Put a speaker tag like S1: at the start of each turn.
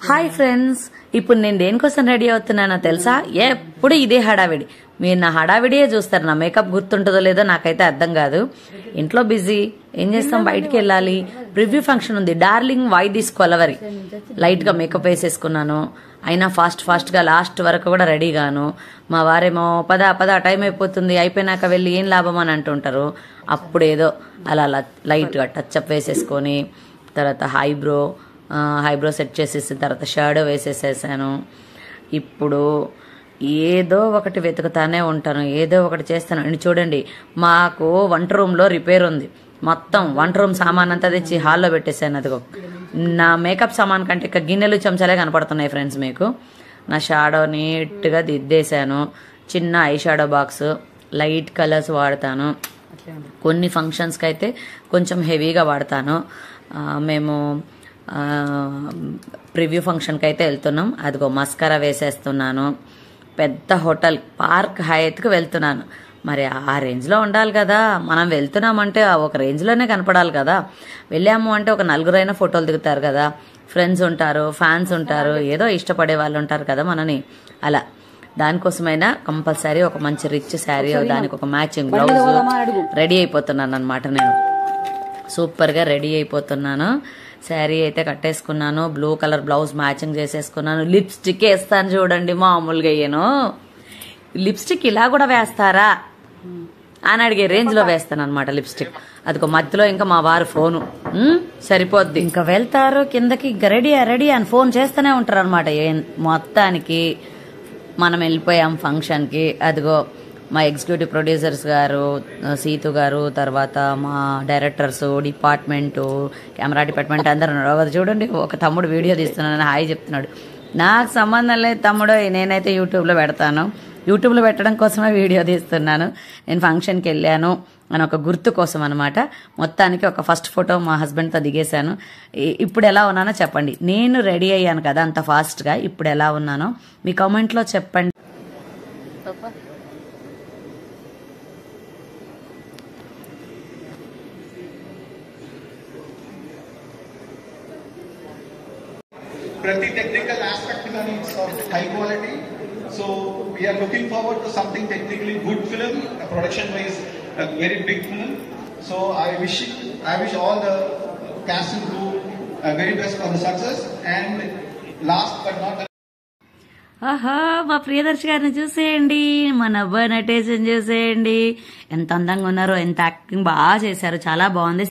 S1: Hi friends, ఇప్పుడు నేను దేనికోసం రెడీ అవుతున్నానో తెలుసా? ఎప్పుడు ఇదే హడావిడి. మీరు నా హడావిడియే చూస్తారు. నా మేకప్ గుర్తుంటుందో లేదో నాకైతే అర్థం కాదు. ఇంట్లో బిజీ, ఏం చేస్తాం, బయటికి వెళ్ళాలి. ప్రివ్యూ ఫంక్షన్ ఉంది. Darling why this Kolaveri. Light గా మేకప్ వేసేసుకున్నాను. అయినా ఫాస్ట్ గా లాస్ట్ వరకు కూడా రెడీగాను. మా వారేమో పద టైం అయిపోతుంది, అయిపోయినాక వెళ్ళి ఏం లాభం అని అంటుంటారు. అప్పుడేదో అలా లైట్ గా టచ్అప్ వేసేసుకొని తర్వాత హైబ్రో సెట్ చేసేసిన తర్వాత షాడో వేసేసేసాను. ఇప్పుడు ఏదో ఒకటి వెతుకుతానే ఉంటాను, ఏదో ఒకటి చేస్తాను. అండ్ చూడండి, మాకు వంట రూమ్లో రిపేర్ ఉంది. మొత్తం వంట రూమ్ సామాన్ అంతా తెచ్చి హాల్లో పెట్టేశాను. అదిగో నా మేకప్ సామాన్ కంటే ఇక గిన్నెలు చెంచాలే కనపడుతున్నాయి ఫ్రెండ్స్ మీకు. నా షాడో నీట్గా దిద్దేశాను. చిన్న eye shadow box, light colours వాడతాను. కొన్ని ఫంక్షన్స్కి అయితే కొంచెం హెవీగా వాడతాను. మేము ప్రివ్యూ ఫంక్షన్కి అయితే వెళ్తున్నాం. అదిగో మస్కరా వేసేస్తున్నాను. పెద్ద హోటల్ పార్క్ హయత్కి వెళ్తున్నాను. మరి ఆ రేంజ్లో ఉండాలి కదా. మనం వెళ్తున్నామంటే ఒక రేంజ్లోనే కనపడాలి కదా. వెళ్ళాము అంటే ఒక నలుగురైనా ఫోటోలు దిగుతారు కదా. ఫ్రెండ్స్ ఉంటారు, ఫ్యాన్స్ ఉంటారు, ఏదో ఇష్టపడే వాళ్ళు ఉంటారు కదా మనని. అలా దానికోసమైనా కంపల్సరీ ఒక మంచి రిచ్ శారీ, దానికి ఒక మ్యాచింగ్ బ్లౌజ్ రెడీ అయిపోతున్నాను అనమాట. నేను సూపర్గా రెడీ అయిపోతున్నాను. శారీ అయితే కట్టేసుకున్నాను. బ్లూ కలర్ బ్లౌజ్ మ్యాచింగ్ చేసేసుకున్నాను. లిప్స్టిక్ వేస్తాను చూడండి, మామూలుగా అయ్యాను. లిప్స్టిక్ ఇలా కూడా వేస్తారా అని అడిగే రేంజ్ లో వేస్తాను అనమాట లిప్స్టిక్. అదిగో మధ్యలో ఇంకా మా వారు ఫోను సరిపోద్ది. ఇంకా వెళ్తారు కిందకి, రెడీ అని ఫోన్ చేస్తూనే ఉంటారు అనమాట. మొత్తానికి మనం వెళ్ళిపోయాం ఫంక్షన్కి. అదిగో మా ఎగ్జిక్యూటివ్ ప్రొడ్యూసర్స్ గారు, సీతు గారు, తర్వాత మా డైరెక్టర్స్, డిపార్ట్మెంటు, కెమెరా డిపార్ట్మెంట్ అందరూ ఉన్నారు. అది చూడండి, ఒక తమ్ముడు వీడియో తీస్తున్నాను, హాయ్ చెప్తున్నాడు. నాకు సంబంధం లేదు తమ్ముడు, నేనైతే యూట్యూబ్లో పెడతాను. యూట్యూబ్లో పెట్టడం కోసమే వీడియో తీస్తున్నాను. నేను ఫంక్షన్కి వెళ్ళాను అని ఒక గుర్తు కోసం అనమాట. మొత్తానికి ఒక ఫస్ట్ ఫోటో మా హస్బెండ్తో దిగేశాను. ఇప్పుడు ఎలా ఉన్నానో చెప్పండి. నేను రెడీ అయ్యాను కదా అంత ఫాస్ట్గా, ఇప్పుడు ఎలా ఉన్నానో మీ కామెంట్లో చెప్పండి.
S2: Prati technical aspect is of high quality, so we are looking forward to something technically good film, production wise a very big film. So I wish all the cast and crew very best for the success. And last but not least,
S1: ఆహా, మా ప్రియదర్శి గారిని చూసేయండి, మా నవ్వ నటేశన్ చూసేయండి. ఎంత అందంగా ఉన్నారో, ఎంత యాక్టింగ్ బాగా చేశారు, చాలా బాగుంది.